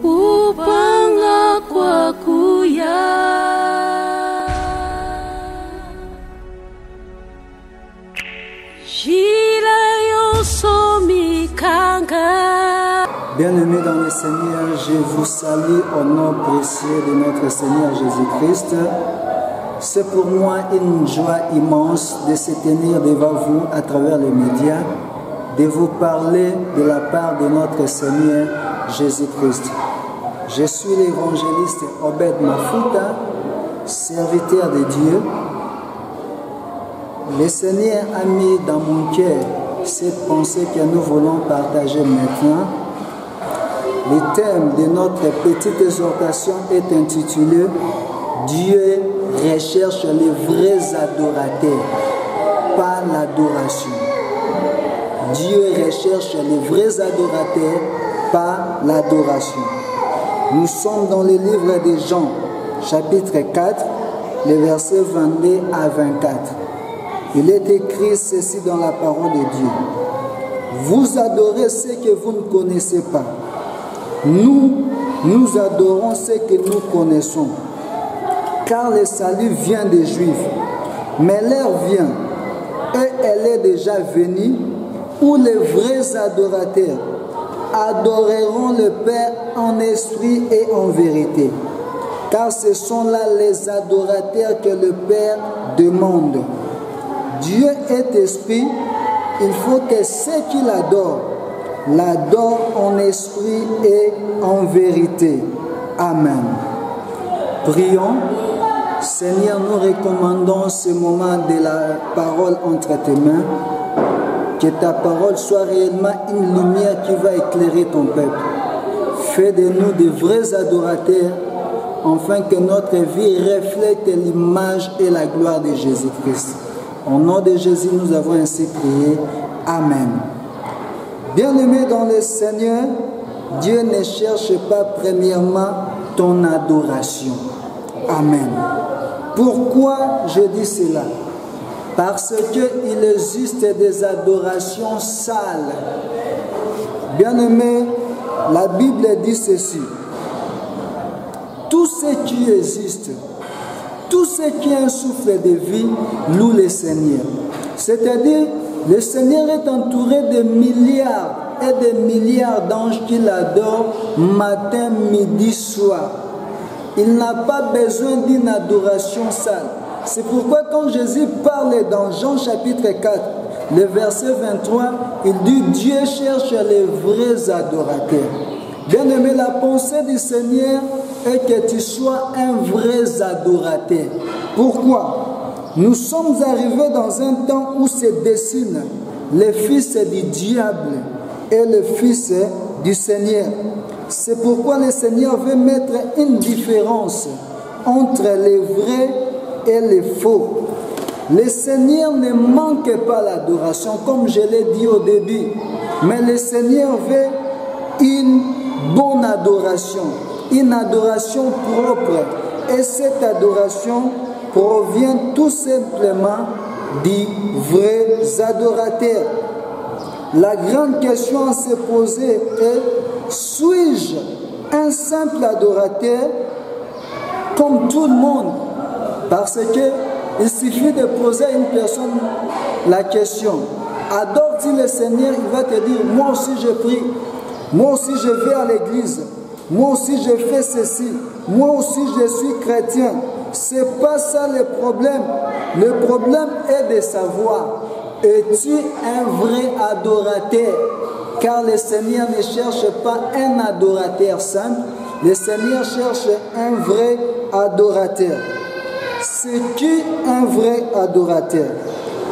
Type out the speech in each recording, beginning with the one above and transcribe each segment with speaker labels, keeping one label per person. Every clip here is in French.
Speaker 1: upanga kwa kuya.
Speaker 2: Bien-aimés dans le Seigneur, je vous salue au nom précieux de notre Seigneur Jésus-Christ. C'est pour moi une joie immense de se tenir devant vous à travers les médias, de vous parler de la part de notre Seigneur Jésus-Christ. Je suis l'évangéliste Obed Mafuta, serviteur de Dieu. Le Seigneur a mis dans mon cœur cette pensée que nous voulons partager maintenant. Le thème de notre petite exhortation est intitulé « Dieu recherche les vrais adorateurs, pas l'adoration ». Dieu recherche les vrais adorateurs, pas l'adoration. Nous sommes dans le livre de Jean, chapitre 4, les versets 22 à 24. Il est écrit ceci dans la parole de Dieu. Vous adorez ce que vous ne connaissez pas. Nous adorons ce que nous connaissons. Car le salut vient des Juifs. Mais l'heure vient, et elle est déjà venue, où les vrais adorateurs adoreront le Père en esprit et en vérité. Car ce sont là les adorateurs que le Père demande. Dieu est esprit, il faut que ceux qui l'adorent en esprit et en vérité. Amen. Prions. Seigneur, nous recommandons ce moment de la parole entre tes mains. Que ta parole soit réellement une lumière qui va éclairer ton peuple. Fais de nous de vrais adorateurs, afin que notre vie reflète l'image et la gloire de Jésus-Christ. Au nom de Jésus, nous avons ainsi prié. Amen. Bien-aimés dans le Seigneur, Dieu ne cherche pas premièrement ton adoration. Amen. Pourquoi je dis cela? Parce qu'il existe des adorations sales. Bien-aimés, la Bible dit ceci. Tout ce qui existe, tout ce qui a un souffle de vie, loue le Seigneur. C'est-à-dire, le Seigneur est entouré de milliards et de milliards d'anges qui l'adorent matin, midi, soir. Il n'a pas besoin d'une adoration sale. C'est pourquoi quand Jésus parle dans Jean chapitre 4, le verset 23, il dit « Dieu cherche les vrais adorateurs ». Bien-aimé, la pensée du Seigneur est que tu sois un vrai adorateur. Pourquoi? Nous sommes arrivés dans un temps où se dessinent le fils du diable et le fils du Seigneur. C'est pourquoi le Seigneur veut mettre une différence entre les vrais et les faux. Le Seigneur ne manque pas l'adoration, comme je l'ai dit au début, mais le Seigneur veut une bonne adoration, une adoration propre. Et cette adoration provient tout simplement des vrais adorateurs. La grande question à se poser est: suis-je un simple adorateur comme tout le monde? Parce qu'il suffit de poser à une personne la question: adore-t-il le Seigneur? Il va te dire: moi aussi je prie, moi aussi je vais à l'église, moi aussi je fais ceci, moi aussi je suis chrétien. C'est pas ça le problème. Le problème est de savoir: es-tu un vrai adorateur? Car le Seigneur ne cherche pas un adorateur simple, le Seigneur cherche un vrai adorateur. C'est qui un vrai adorateur?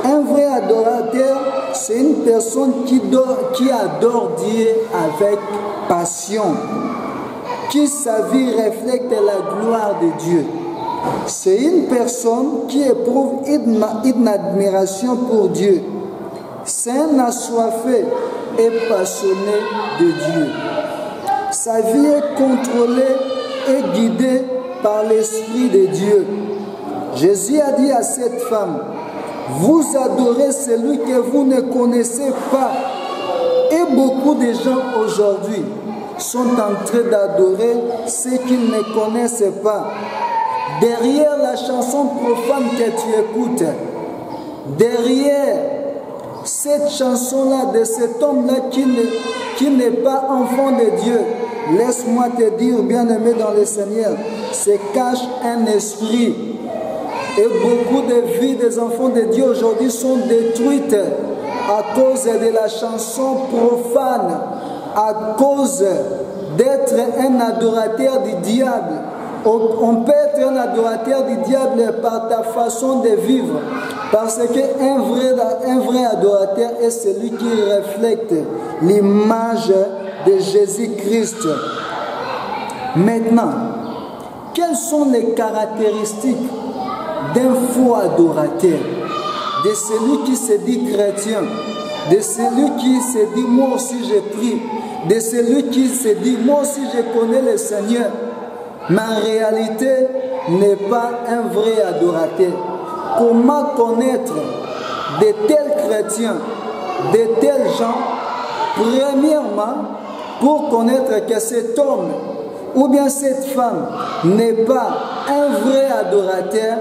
Speaker 2: Un vrai adorateur, c'est une personne qui adore Dieu avec passion, qui sa vie reflète la gloire de Dieu. C'est une personne qui éprouve une admiration pour Dieu. C'est un assoiffé et passionné de Dieu. Sa vie est contrôlée et guidée par l'Esprit de Dieu. Jésus a dit à cette femme: vous adorez celui que vous ne connaissez pas. Et beaucoup de gens aujourd'hui sont en train d'adorer ce qu'ils ne connaissent pas. Derrière la chanson profane que tu écoutes, derrière cette chanson-là, de cet homme-là qui n'est pas enfant de Dieu, laisse-moi te dire, bien-aimé dans le Seigneur, se cache un esprit. Et beaucoup de vies des enfants de Dieu aujourd'hui sont détruites à cause de la chanson profane, à cause d'être un adorateur du diable. On peut être un adorateur du diable par ta façon de vivre. Parce qu'un vrai adorateur est celui qui reflète l'image de Jésus-Christ. Maintenant, quelles sont les caractéristiques d'un faux adorateur? De celui qui se dit chrétien, de celui qui se dit moi aussi je prie, de celui qui se dit moi aussi je connais le Seigneur, mais en réalité n'est pas un vrai adorateur. Comment connaître de tels chrétiens, de tels gens? Premièrement, pour connaître que cet homme ou bien cette femme n'est pas un vrai adorateur,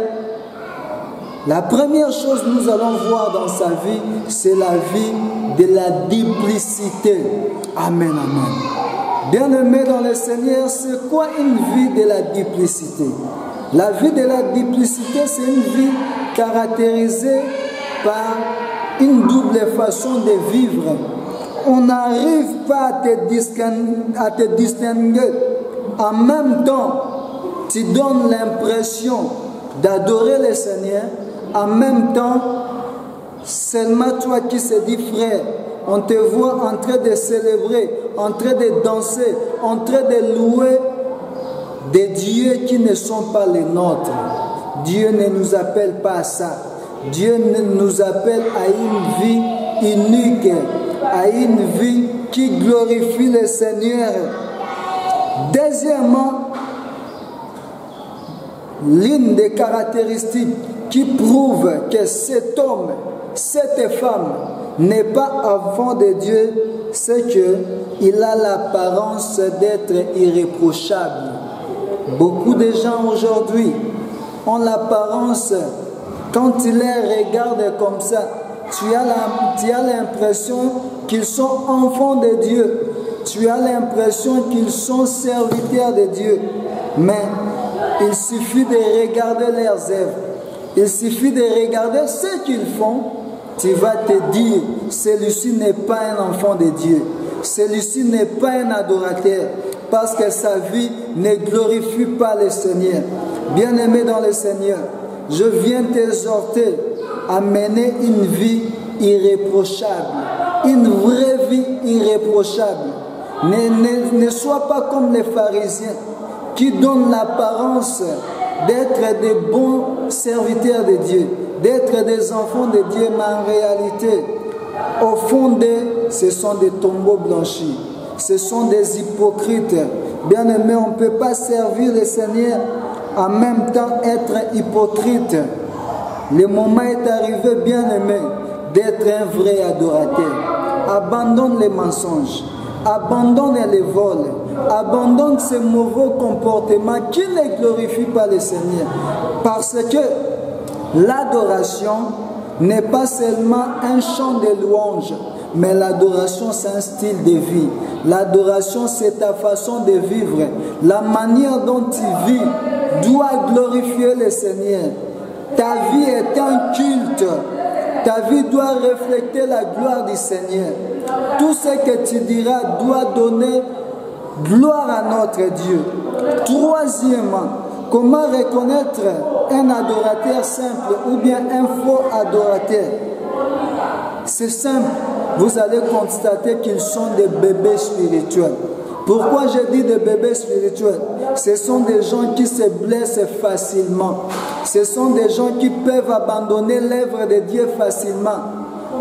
Speaker 2: la première chose que nous allons voir dans sa vie, c'est la vie de la duplicité. Amen, amen. Bien-aimé dans le Seigneur, c'est quoi une vie de la duplicité? La vie de la duplicité, c'est une vie caractérisée par une double façon de vivre. On n'arrive pas à te distinguer. En même temps, tu donnes l'impression d'adorer le Seigneur. En même temps, seulement toi qui se dis frère, on te voit en train de célébrer, en train de danser, en train de louer des dieux qui ne sont pas les nôtres. Dieu ne nous appelle pas à ça. Dieu nous appelle à une vie unique, à une vie qui glorifie le Seigneur. Deuxièmement, l'une des caractéristiques qui prouve que cet homme, cette femme n'est pas enfant de Dieu, c'est qu'il a l'apparence d'être irréprochable. Beaucoup de gens aujourd'hui ont l'apparence, quand tu les regardes comme ça, tu as l'impression qu'ils sont enfants de Dieu. Tu as l'impression qu'ils sont serviteurs de Dieu. Mais il suffit de regarder leurs œuvres. Il suffit de regarder ce qu'ils font. Tu vas te dire, celui-ci n'est pas un enfant de Dieu. Celui-ci n'est pas un adorateur. Parce que sa vie ne glorifie pas le Seigneur. Bien-aimé dans le Seigneur, je viens t'exhorter à mener une vie irréprochable. Une vraie vie irréprochable. Ne sois pas comme les pharisiens qui donnent l'apparence d'être des bons serviteurs de Dieu, d'être des enfants de Dieu, mais en réalité, au fond d'eux, ce sont des tombeaux blanchis, ce sont des hypocrites. Bien-aimés, on ne peut pas servir le Seigneur en même temps être hypocrite. Le moment est arrivé, bien-aimé, d'être un vrai adorateur. Abandonne les mensonges, abandonne les vols, abandonne ces mauvais comportements qui ne glorifient pas le Seigneur. Parce que l'adoration n'est pas seulement un chant de louange, mais l'adoration c'est un style de vie. L'adoration c'est ta façon de vivre. La manière dont tu vis doit glorifier le Seigneur. Ta vie est un culte. Ta vie doit refléter la gloire du Seigneur. Tout ce que tu diras doit donner gloire à notre Dieu. Troisièmement, comment reconnaître un adorateur simple ou bien un faux adorateur? C'est simple, vous allez constater qu'ils sont des bébés spirituels. Pourquoi je dis des bébés spirituels? Ce sont des gens qui se blessent facilement. Ce sont des gens qui peuvent abandonner l'œuvre de Dieu facilement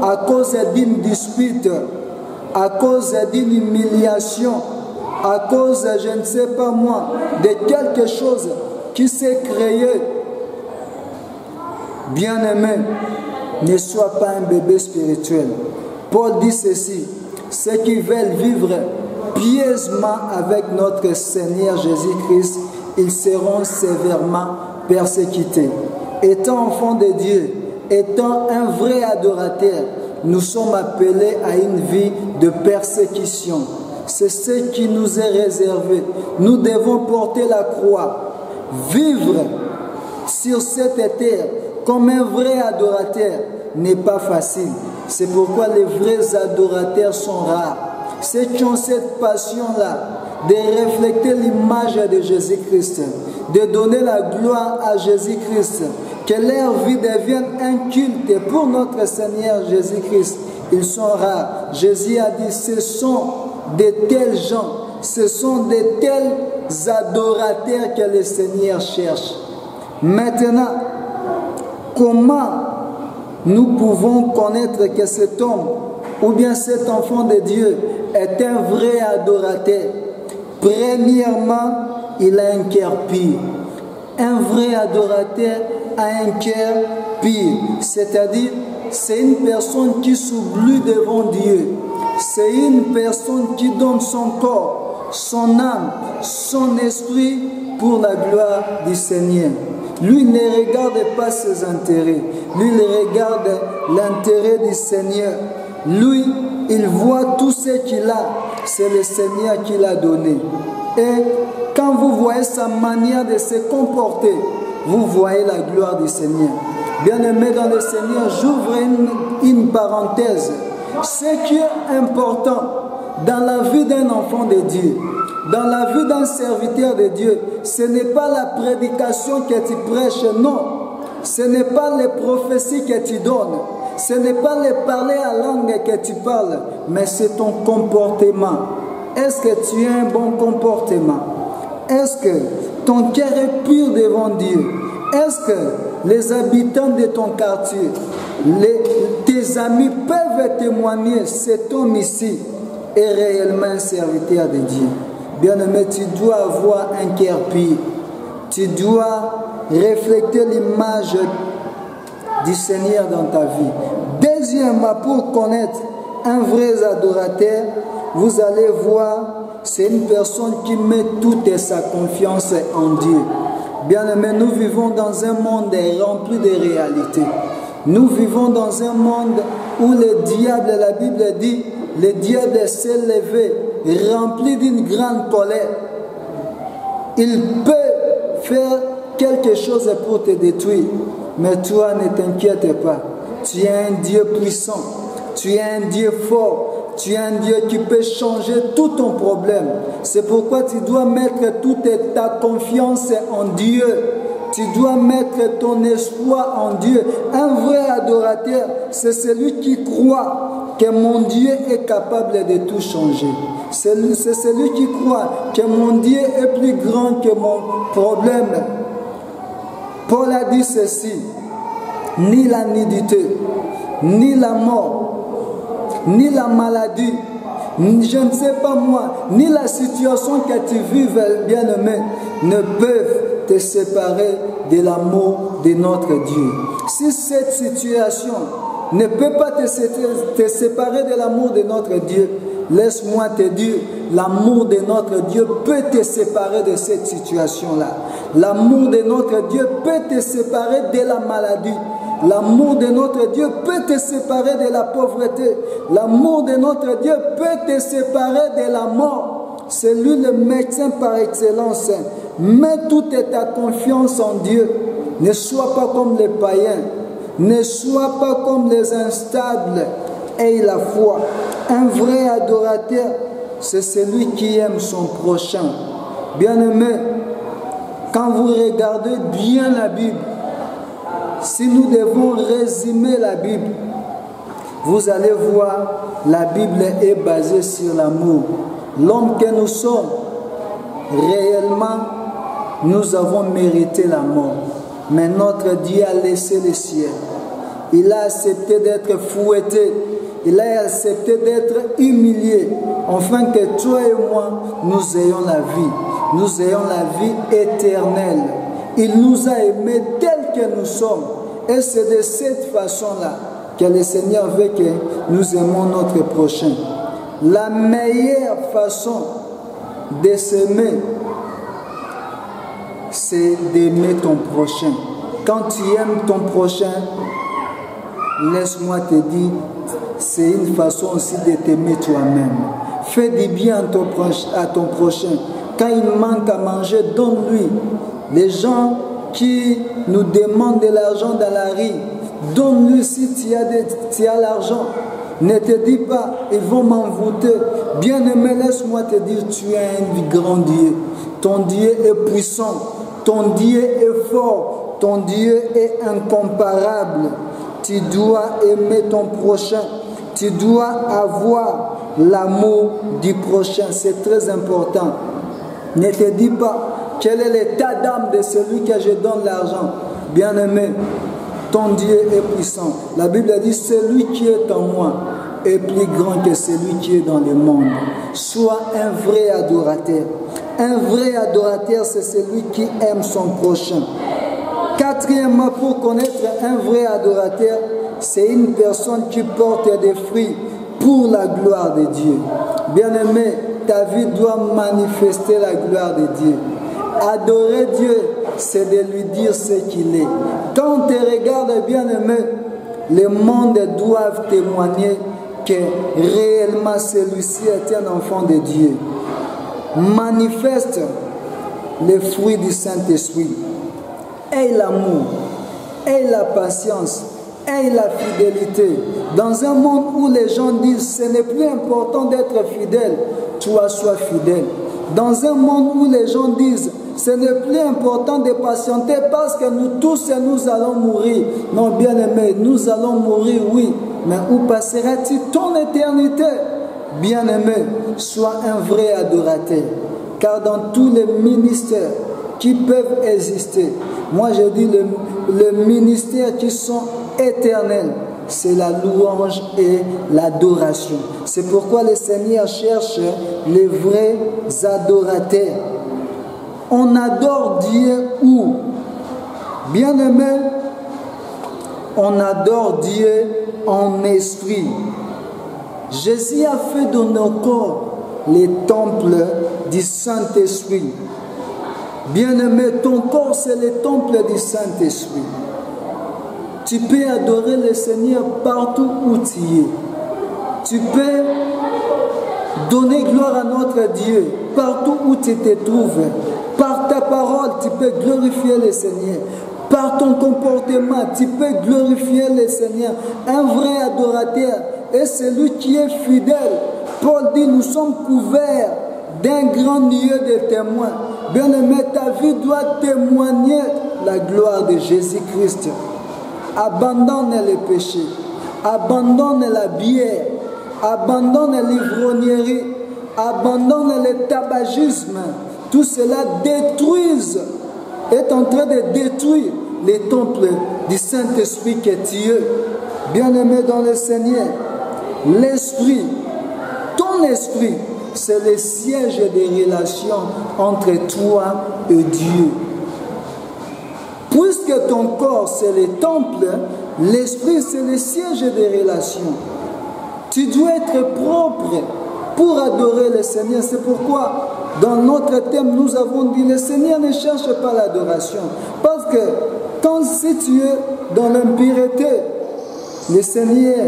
Speaker 2: à cause d'une dispute, à cause d'une humiliation, à cause, je ne sais pas moi, de quelque chose qui s'est créé. Bien-aimé, ne sois pas un bébé spirituel. Paul dit ceci, ceux qui veulent vivre pieusement avec notre Seigneur Jésus-Christ, ils seront sévèrement persécutés. Étant enfants de Dieu, étant un vrai adorateur, nous sommes appelés à une vie de persécution. C'est ce qui nous est réservé. Nous devons porter la croix, vivre sur cette terre comme un vrai adorateur n'est pas facile. C'est pourquoi les vrais adorateurs sont rares. Ceux qui ont cette passion-là de refléter l'image de Jésus-Christ, de donner la gloire à Jésus-Christ, que leur vie devienne un culte pour notre Seigneur Jésus-Christ. Ils sont rares. Jésus a dit, ce sont de tels gens, ce sont de tels adorateurs que le Seigneur cherche. Maintenant, comment nous pouvons connaître que cet homme ou bien cet enfant de Dieu est un vrai adorateur? Premièrement, il a un cœur pur. Un vrai adorateur a un cœur pur, c'est-à-dire c'est une personne qui s'oublie devant Dieu. C'est une personne qui donne son corps, son âme, son esprit pour la gloire du Seigneur. Lui ne regarde pas ses intérêts. Lui, il regarde l'intérêt du Seigneur. Lui, il voit tout ce qu'il a. C'est le Seigneur qui l'a donné. Et quand vous voyez sa manière de se comporter, vous voyez la gloire du Seigneur. Bien-aimés dans le Seigneur, j'ouvre une parenthèse. Ce qui est important dans la vie d'un enfant de Dieu, dans la vie d'un serviteur de Dieu, ce n'est pas la prédication que tu prêches, non. Ce n'est pas les prophéties que tu donnes. Ce n'est pas les parler à langue que tu parles, mais c'est ton comportement. Est-ce que tu as un bon comportement? Est-ce que ton cœur est pur devant Dieu? Est-ce que les habitants de ton quartier, tes amis peuvent témoigner, cet homme ici est réellement un serviteur de Dieu? Bien-aimé, tu dois avoir un cœur pur. Tu dois refléter l'image du Seigneur dans ta vie. Deuxièmement, pour connaître un vrai adorateur, vous allez voir, c'est une personne qui met toute sa confiance en Dieu. Bien-aimés, nous vivons dans un monde rempli de réalités. Nous vivons dans un monde où le diable, la Bible dit, le diable s'est levé, rempli d'une grande colère. Il peut faire quelque chose pour te détruire, mais toi ne t'inquiète pas. Tu es un Dieu puissant, tu es un Dieu fort, tu es un Dieu qui peut changer tout ton problème. C'est pourquoi tu dois mettre toute ta confiance en Dieu. Tu dois mettre ton espoir en Dieu. Un vrai adorateur, c'est celui qui croit que mon Dieu est capable de tout changer. C'est celui qui croit que mon Dieu est plus grand que mon problème. Paul a dit ceci, ni la nudité, ni la mort, ni la maladie, je ne sais pas moi, ni la situation que tu vives, bien-aimé, ne peuvent te séparer de l'amour de notre Dieu. Si cette situation ne peut pas te séparer de l'amour de notre Dieu, laisse-moi te dire, l'amour de notre Dieu peut te séparer de cette situation-là. L'amour de notre Dieu peut te séparer de la maladie. L'amour de notre Dieu peut te séparer de la pauvreté. L'amour de notre Dieu peut te séparer de la mort. C'est lui le médecin par excellence. Mets toute ta confiance en Dieu. Ne sois pas comme les païens. Ne sois pas comme les instables. Aie la foi. Un vrai adorateur, c'est celui qui aime son prochain. Bien-aimé, quand vous regardez bien la Bible, si nous devons résumer la Bible, vous allez voir, la Bible est basée sur l'amour. L'homme que nous sommes, réellement, nous avons mérité la mort. Mais notre Dieu a laissé le ciel. Il a accepté d'être fouetté. Il a accepté d'être humilié, afin que toi et moi, nous ayons la vie. Nous ayons la vie éternelle. Il nous a aimés tels que nous sommes. Et c'est de cette façon-là que le Seigneur veut que nous aimons notre prochain. la meilleure façon de s'aimer, c'est d'aimer ton prochain. Quand tu aimes ton prochain, laisse-moi te dire, c'est une façon aussi de t'aimer toi-même. Fais du bien à ton prochain. Quand il manque à manger, donne-lui. Les gens qui nous demandent de l'argent dans la rue, donne-lui si tu as l'argent. Ne te dis pas, ils vont m'envoûter. Bien-aimé, laisse-moi te dire, tu as un grand Dieu. Ton Dieu est puissant. Ton Dieu est fort. Ton Dieu est incomparable. Tu dois aimer ton prochain. Tu dois avoir l'amour du prochain. C'est très important. Ne te dis pas, quel est l'état d'âme de celui que je donne l'argent. Bien-aimé, ton Dieu est puissant. La Bible dit, celui qui est en moi est plus grand que celui qui est dans le monde. Sois un vrai adorateur. Un vrai adorateur, c'est celui qui aime son prochain. Quatrièmement, pour connaître un vrai adorateur, c'est une personne qui porte des fruits pour la gloire de Dieu. Bien-aimé, ta vie doit manifester la gloire de Dieu. Adorer Dieu, c'est de lui dire ce qu'il est. Quand on te regarde, bien-aimé, le monde doit témoigner que réellement celui-ci est un enfant de Dieu. Manifeste les fruits du Saint-Esprit. Aie l'amour, aie la patience, aie la fidélité. Dans un monde où les gens disent ce n'est plus important d'être fidèle, toi sois fidèle. Dans un monde où les gens disent ce n'est plus important de patienter parce que nous tous nous allons mourir. Non, bien-aimé, nous allons mourir, oui. Mais où passeras-tu ton éternité? Bien-aimé, sois un vrai adorateur. Car dans tous les ministères qui peuvent exister, moi je dis les ministères qui sont éternels, c'est la louange et l'adoration. C'est pourquoi le Seigneur cherche les vrais adorateurs. On adore Dieu où? Bien-aimé, on adore Dieu en esprit. Jésus a fait de nos corps les temples du Saint-Esprit. Bien-aimé, ton corps c'est le temple du Saint-Esprit. Tu peux adorer le Seigneur partout où tu es. Tu peux donner gloire à notre Dieu partout où tu te trouves. Par ta parole, tu peux glorifier le Seigneur. Par ton comportement, tu peux glorifier le Seigneur. Un vrai adorateur est celui qui est fidèle. Paul dit, nous sommes couverts d'un grand lieu de témoins. Bien-aimé, ta vie doit témoigner la gloire de Jésus-Christ. Abandonne les péchés, abandonne la bière, abandonne l'ivrognerie, abandonne le tabagisme. Tout cela est en train de détruire les temples du Saint-Esprit qui est Dieu. Bien-aimé dans le Seigneur, l'Esprit, ton esprit, c'est le siège des relations entre toi et Dieu. Puisque ton corps c'est le temple, l'esprit c'est le siège des relations. Tu dois être propre pour adorer le Seigneur. C'est pourquoi dans notre thème nous avons dit le Seigneur ne cherche pas l'adoration. Parce que quand si tu es dans l'impureté, le Seigneur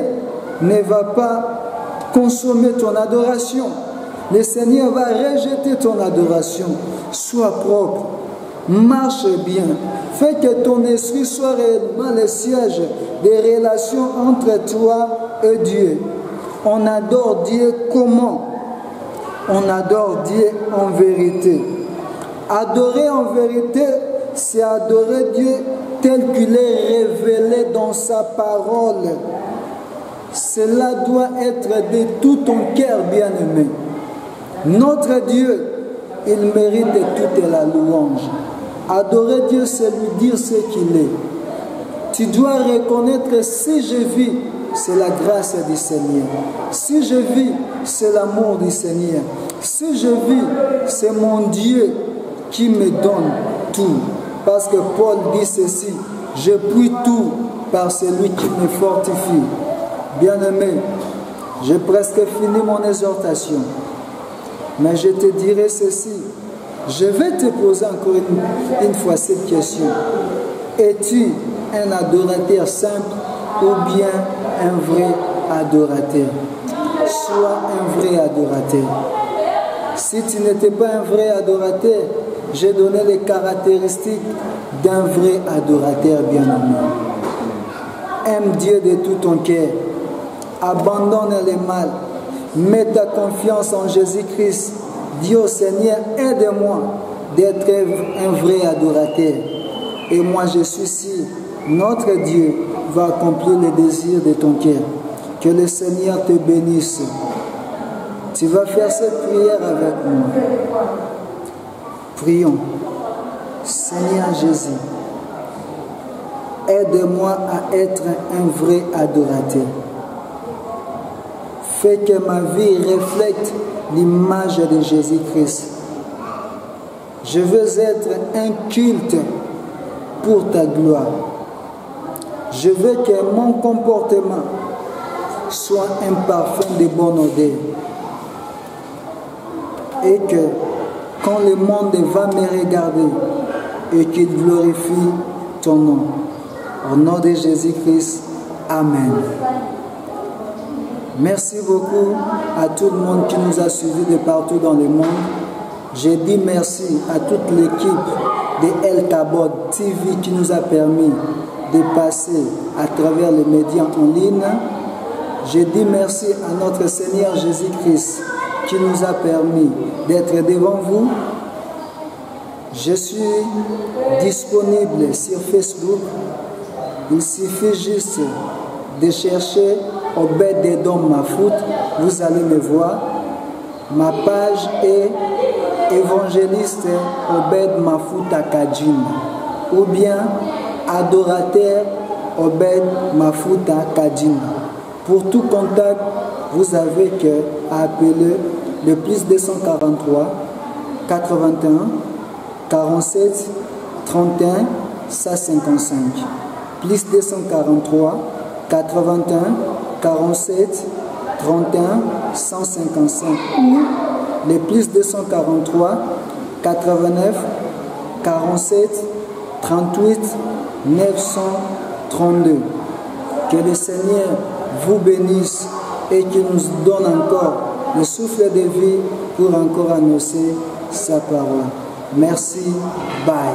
Speaker 2: ne va pas consommer ton adoration. Le Seigneur va rejeter ton adoration. Sois propre. Marche bien. Fais que ton esprit soit réellement le siège des relations entre toi et Dieu. On adore Dieu comment? On adore Dieu en vérité. Adorer en vérité, c'est adorer Dieu tel qu'il est révélé dans sa parole. Cela doit être de tout ton cœur, bien-aimé. Notre Dieu, il mérite toute la louange. Adorer Dieu, c'est lui dire ce qu'il est. Tu dois reconnaître si je vis, c'est la grâce du Seigneur. Si je vis, c'est l'amour du Seigneur. Si je vis, c'est mon Dieu qui me donne tout. Parce que Paul dit ceci, je puis tout par celui qui me fortifie. Bien-aimé, J'ai presque fini mon exhortation. Mais je te dirai ceci. Je vais te poser encore une fois cette question. Es-tu un adorateur simple ou bien un vrai adorateur? Sois un vrai adorateur. Si tu n'étais pas un vrai adorateur, j'ai donné les caractéristiques d'un vrai adorateur bien-aimé. Aime Dieu de tout ton cœur. Abandonne le mal. Mets ta confiance en Jésus-Christ. Dis au Seigneur, aide-moi d'être un vrai adorateur. Et moi je suis sûr, notre Dieu va accomplir les désirs de ton cœur. Que le Seigneur te bénisse. Tu vas faire cette prière avec moi. Prions. Seigneur Jésus, aide-moi à être un vrai adorateur. Fais que ma vie reflète l'image de Jésus-Christ. Je veux être un culte pour ta gloire. Je veux que mon comportement soit un parfum de bonne odeur. Et que quand le monde va me regarder et qu'il glorifie ton nom. Au nom de Jésus-Christ, Amen. Merci beaucoup à tout le monde qui nous a suivis de partout dans le monde. Je dis merci à toute l'équipe de El Kabod TV qui nous a permis de passer à travers les médias en ligne. Je dis merci à notre Seigneur Jésus-Christ qui nous a permis d'être devant vous. Je suis disponible sur Facebook. Il suffit juste de chercher Obed Edom Mafout. Vous allez me voir. Ma page est évangéliste Obed Mafout Akadjin ou bien adorateur Obed Mafout Akadjin. Pour tout contact, vous avez qu'à appeler le plus 243 81 47 31 155. Plus 243 81 47 31 155 ou le plus 243 89 47 38 932. Que le Seigneur vous bénisse et qu'il nous donne encore le souffle de vie pour encore annoncer sa parole. Merci. Bye.